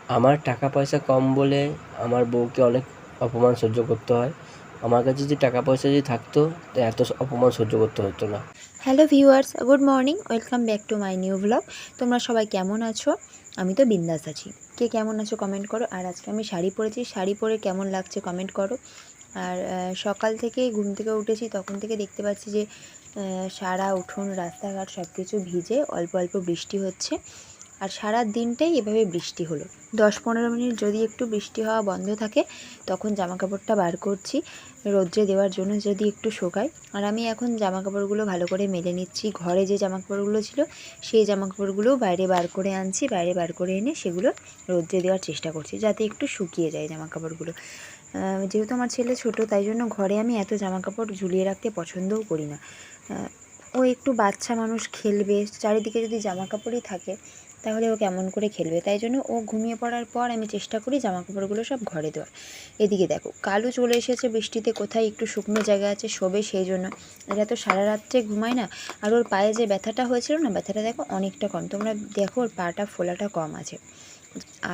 আমার টাকা পয়সা কম বলে আমার বউকে অনেক অপমান সহ্য করতে হয়। আমার কাছে যদি টাকা পয়সা যদি থাকতো তো এত অপমান সহ্য করতে হতো না। Hello viewers, good morning, welcome back to my new blog. তোমরা সবাই কেমন আছো? আমি তো বিন্দাস আছি। কে কেমন আছো কমেন্ট করো। আর আজকে আমি শাড়ি পরেছি, শাড়ি পরে কেমন লাগছে কমেন্ট করো। আর সকাল থেকে ঘুম থেকে উঠেছি, তখন থেকে দেখতে পাচ্ছি যে সারা উঠোন রাস্তাঘাট সব কিছু ভিজে, অল্প অল্প বৃষ্টি হচ্ছে। আর সারা দিনটাই এভাবে বৃষ্টি হলো। 10-15 মিনিট যদি একটু বৃষ্টি হওয়া বন্ধ থাকে তখন জামাকাপড়টা বার করছি রোদ্রে দেওয়ার জন্য, যদি একটু শোকায়। আর আমি এখন জামাকাপড়গুলো ভালো করে মেলে নিচ্ছি। ঘরে যে জামাকাপড়গুলো ছিল সেই জামাকাপড়গুলো বাইরে বার করে আনছি, বাইরে বার করে এনে সেগুলো রোদ্রে দেওয়ার চেষ্টা করছি যাতে একটু শুকিয়ে যায় জামাকাপড়গুলো। যেহেতু আমার ছেলে ছোট, তাই জন্য ঘরে আমি এত জামাকাপড় ঝুলিয়ে রাখতে পছন্দও করি না। ও একটু বাচ্চা মানুষ, খেলবে, চারিদিকে যদি জামাকাপড়ই থাকে তাহলে ও কেমন করে খেলবে। তাই জন্য ও ঘুমিয়ে পড়ার পর আমি চেষ্টা করি জামাকাপড়গুলো সব ঘরে দেওয়ার। এদিকে দেখো কালু চলে এসেছে বৃষ্টিতে, কোথায় একটু শুকনো জায়গা আছে শোবে, সেই জন্য। এরা তো সারা রাত্রে ঘুমায় না। আর ওর পায়ে যে ব্যথাটা হয়েছিল না, ব্যথাটা দেখো অনেকটা কম। তোমরা দেখো ওর পাটা ফোলাটা কম আছে।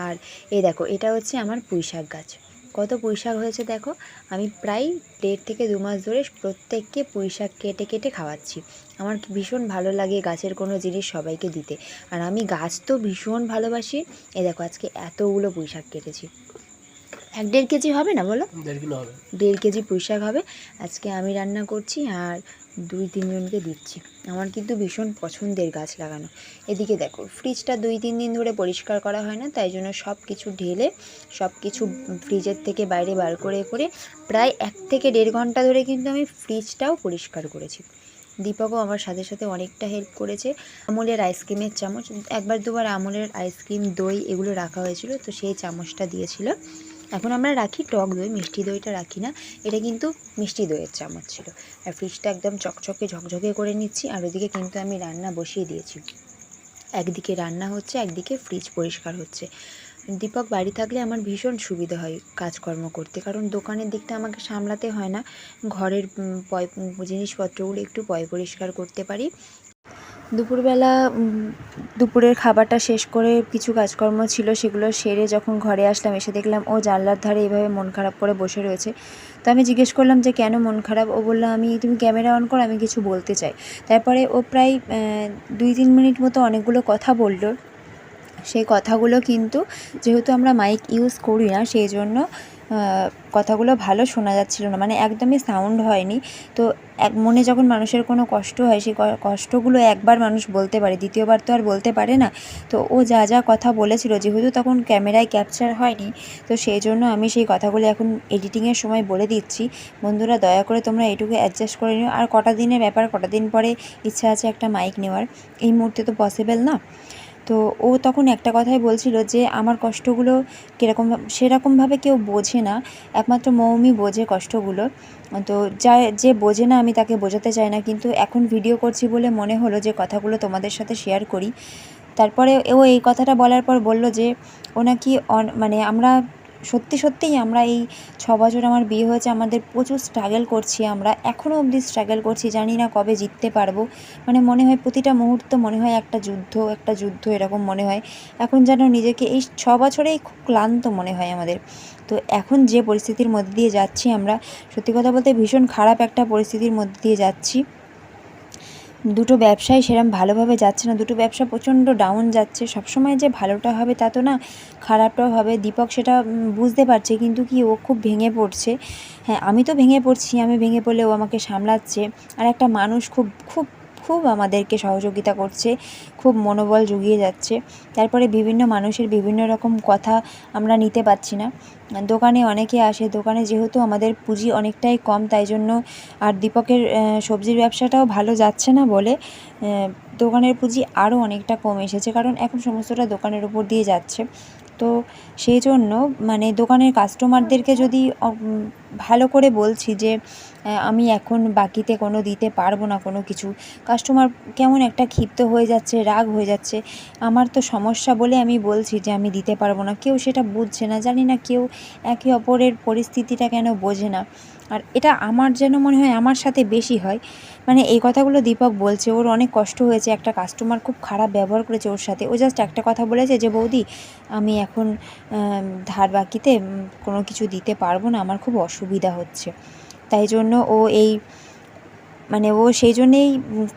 আর এই দেখো এটা হচ্ছে আমার পুঁইশাক গাছ। কত পুঁইশাক হয়েছে দেখো। আমি প্রায় 1.5 থেকে 2 মাস ধরে প্রত্যেককে পুঁইশাক কেটে কেটে খাওয়াচ্ছি। আমার ভীষণ ভালো লাগে গাছের কোনো জিনিস সবাইকে দিতে। আর আমি গাছ তো ভীষণ ভালোবাসি। এই দেখো আজকে এতগুলো পুঁইশাক কেটেছি। 1-1.5 কেজি হবে না বলো? 1.5 কিলো হবে। 1.5 কেজি পুঁইশাক হবে। আজকে আমি রান্না করছি আর 2-3 জনকে দিচ্ছি। আমার কিন্তু ভীষণ পছন্দের গাছ লাগানো। এদিকে দেখো ফ্রিজটা 2-3 দিন ধরে পরিষ্কার করা হয় না, তাই জন্য সব কিছু ঢেলে সব কিছু ফ্রিজের থেকে বাইরে বার করে করে প্রায় 1 থেকে 1.5 ঘন্টা ধরে কিন্তু আমি ফ্রিজটাও পরিষ্কার করেছি। দীপকও আমার সাথে সাথে অনেকটা হেল্প করেছে। আমুলের আইসক্রিমের চামচ, একবার দুবার আমুলের আইসক্রিম, দই এগুলো রাখা হয়েছিল, তো সেই চামচটা দিয়েছিল। এখন আমরা রাখি টক দই, মিষ্টি দইটা রাখি না। এটা কিন্তু মিষ্টি দইয়ের চামচ ছিল। আর ফ্রিজটা একদম চকচকে ঝকঝকে করে নিচ্ছি। আর ওদিকে কিন্তু আমি রান্না বসিয়ে দিয়েছি। একদিকে রান্না হচ্ছে, একদিকে ফ্রিজ পরিষ্কার হচ্ছে। দীপক বাড়ি থাকলে আমার ভীষণ সুবিধা হয় কাজকর্ম করতে, কারণ দোকানের দিকটা আমাকে সামলাতে হয় না। ঘরের জিনিসপত্রগুলো একটু পরিষ্কার করতে পারি। দুপুরবেলা দুপুরের খাবারটা শেষ করে কিছু কাজকর্ম ছিল, সেগুলো সেরে যখন ঘরে আসলাম, এসে দেখলাম ও জানলার ধারে এভাবে মন খারাপ করে বসে রয়েছে। তো আমি জিজ্ঞেস করলাম যে কেন মন খারাপ। ও বললো তুমি ক্যামেরা অন করো, আমি কিছু বলতে চাই। তারপরে ও প্রায় 2-3 মিনিট মতো অনেকগুলো কথা বলল। সেই কথাগুলো কিন্তু যেহেতু আমরা মাইক ইউজ করি না, সেই জন্য কথাগুলো ভালো শোনা যাচ্ছিল না, মানে একদমই সাউন্ড হয়নি। তো মনে যখন মানুষের কোনো কষ্ট হয়, সেই কষ্টগুলো একবার মানুষ বলতে পারে, দ্বিতীয়বার তো আর বলতে পারে না। তো ও যা যা কথা বলেছিল, যেহেতু তখন ক্যামেরায় ক্যাপচার হয়নি, তো সেই জন্য আমি সেই কথাগুলো এখন এডিটিংয়ের সময় বলে দিচ্ছি। বন্ধুরা দয়া করে তোমরা এটুকু অ্যাডজাস্ট করে নিও। আর কটা দিনের ব্যাপার, কটা দিন পরে ইচ্ছা আছে একটা মাইক নেওয়ার, এই মুহূর্তে তো পসিবল না। তো ও তখন একটা কথাই বলছিল যে আমার কষ্টগুলো কীরকম, সেরকমভাবে কেউ বোঝে না, একমাত্র মৌমি বোঝে কষ্টগুলো। তো যে বোঝে না আমি তাকে বোঝাতে চাই না, কিন্তু এখন ভিডিও করছি বলে মনে হলো যে কথাগুলো তোমাদের সাথে শেয়ার করি। তারপরে ও এই কথাটা বলার পর বলল যে ও নাকি মানে আমরা সত্যিই আমরা এই 6 বছর আমার বিয়ে হয়েছে, আমাদের প্রচুর স্ট্রাগল করছি, আমরা এখনও অবধি স্ট্রাগল করছি, জানি না কবে জিততে পারবো। মানে মনে হয় প্রতিটা মুহূর্ত মনে হয় একটা যুদ্ধ এরকম মনে হয়। এখন যেন নিজেকে এই 6 বছরেই খুব ক্লান্ত মনে হয় আমাদের। তো এখন যে পরিস্থিতির মধ্যে দিয়ে যাচ্ছি আমরা, সত্যি কথা বলতে ভীষণ খারাপ একটা পরিস্থিতির মধ্যে দিয়ে যাচ্ছি। দুটো ব্যবসায় সেরকম ভালোভাবে যাচ্ছে না, দুটো ব্যবসা প্রচণ্ড ডাউন যাচ্ছে। সবসময় যে ভালোটা হবে তা তো না, খারাপটাও হবে। দীপক সেটা বুঝতে পারছে, কিন্তু কি ও খুব ভেঙে পড়ছে। হ্যাঁ, আমি তো ভেঙে পড়ছি, আমি ভেঙে পড়লে ও আমাকে সামলাচ্ছে। আর একটা মানুষ খুব খুব খুব আমাদেরকে সহযোগিতা করছে, খুব মনোবল জুগিয়ে যাচ্ছে। তারপরে বিভিন্ন মানুষের বিভিন্ন রকম কথা আমরা নিতে পারছি না। দোকানে অনেকে আসে, দোকানে যেহেতু আমাদের পুঁজি অনেকটাই কম, তাই জন্য। আর দীপকের সবজির ব্যবসাটাও ভালো যাচ্ছে না বলে দোকানের পুঁজি আরও অনেকটা কম এসেছে, কারণ এখন সমস্তটা দোকানের উপর দিয়ে যাচ্ছে। তো সেই জন্য মানে দোকানের কাস্টমারদেরকে যদি ভালো করে বলছি যে আমি এখন বাকিতে কোনো দিতে পারবো না কোনো কিছু, কাস্টমার কেমন একটা ক্ষিপ্ত হয়ে যাচ্ছে, রাগ হয়ে যাচ্ছে। আমার তো সমস্যা বলে আমি বলছি যে আমি দিতে পারবো না, কেউ সেটা বুঝছে না। জানি না কেউ একে অপরের পরিস্থিতিটা কেন বোঝে না। আর এটা আমার যেন মনে হয় আমার সাথে বেশি হয়। মানে এই কথাগুলো দীপক বলছে, ওর অনেক কষ্ট হয়েছে, একটা কাস্টমার খুব খারাপ ব্যবহার করেছে ওর সাথে। ও জাস্ট একটা কথা বলেছে যে, বৌদি আমি এখন ধার বাকিতে কোনো কিছু দিতে পারবো না, আমার খুব অসুবিধা হচ্ছে। তাই জন্য ও এই মানে ও সেই জন্যেই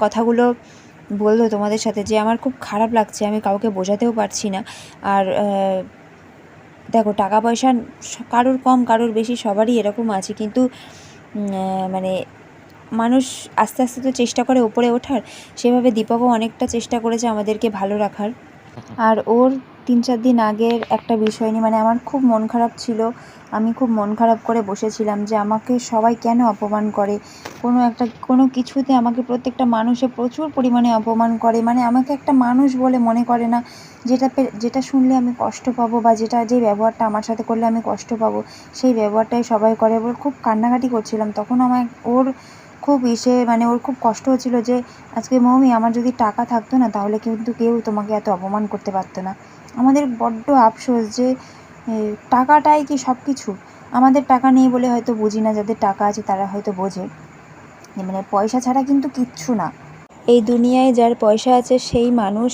কথাগুলো বললো তোমাদের সাথে, যে আমার খুব খারাপ লাগছে, আমি কাউকে বোঝাতেও পারছি না। আর দেখো, টাকা পয়সা কারোর কম কারোর বেশি সবারই এরকম আছে, কিন্তু মানে মানুষ আস্তে আস্তে তো চেষ্টা করে ওপরে ওঠার। সেভাবে দীপকও অনেকটা চেষ্টা করেছে আমাদেরকে ভালো রাখার। আর ওর 3-4 দিন আগের একটা বিষয় নিয়ে মানে আমার খুব মন খারাপ ছিল। আমি খুব মন খারাপ করে বসেছিলাম যে আমাকে সবাই কেন অপমান করে, কোনো কিছুতে আমাকে প্রত্যেকটা মানুষে প্রচুর পরিমাণে অপমান করে, মানে আমাকে একটা মানুষ বলে মনে করে না। যেটা শুনলে আমি কষ্ট পাবো বা যে ব্যবহারটা আমার সাথে করলে আমি কষ্ট পাবো, সেই ব্যবহারটাই সবাই করে। ওর খুব কান্নাকাটি করছিলাম তখন। ওর খুব মানে ওর খুব কষ্ট হচ্ছিল যে, আজকে মৌমি আমার যদি টাকা থাকতো না তাহলে কিন্তু কেউ তোমাকে এত অপমান করতে পারতো না। আমাদের বড্ড আফসোস যে টাকাটাই কি সব কিছু? আমাদের টাকা নেই বলে হয়তো বুঝি না, যাদের টাকা আছে তারা হয়তো বোঝে। মানে পয়সা ছাড়া কিন্তু কিচ্ছু না। এই দুনিয়ায় যার পয়সা আছে সেই মানুষ,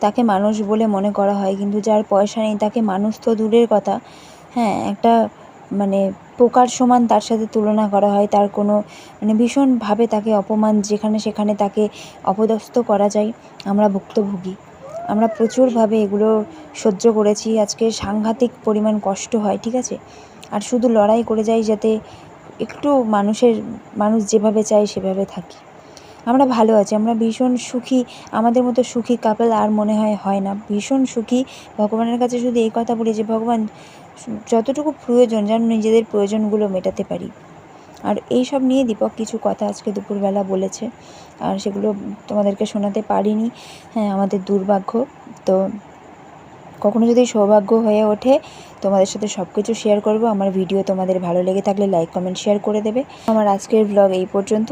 তাকে মানুষ বলে মনে করা হয়, কিন্তু যার পয়সা নেই তাকে মানুষ তো দূরের কথা, হ্যাঁ, একটা মানে পোকার সমান তার সাথে তুলনা করা হয়। তার কোনো মানে ভীষণভাবে তাকে অপমান যেখানে সেখানে তাকে অপদস্থ করা যায়। আমরা ভুক্তভোগী, আমরা প্রচুরভাবে এগুলো সহ্য করেছি। আজকে সাংঘাতিক পরিমাণ কষ্ট হয়, ঠিক আছে? আর শুধু লড়াই করে যাই যাতে একটু মানুষ যেভাবে চায় সেভাবে থাকি। আমরা ভালো আছি, আমরা ভীষণ সুখী। আমাদের মতো সুখী কাপল আর মনে হয় না। ভীষণ সুখী। ভগবানের কাছে শুধু এই কথা বলি যে, ভগবান যতটুকু প্রয়োজন যেন নিজেদের প্রয়োজনগুলো মেটাতে পারি। আর এই সব নিয়ে দীপক কিছু কথা আজকে দুপুরবেলা বলেছে, আর সেগুলো তোমাদেরকে শোনাতে পারিনি। হ্যাঁ, আমাদের দুর্ভাগ্য। তো কখনো যদি সৌভাগ্য হয়ে ওঠে তোমাদের সাথে সব কিছু শেয়ার করব। আমার ভিডিও তোমাদের ভালো লেগে থাকলে লাইক, কমেন্ট, শেয়ার করে দেবে। আমার আজকের ব্লগ এই পর্যন্ত।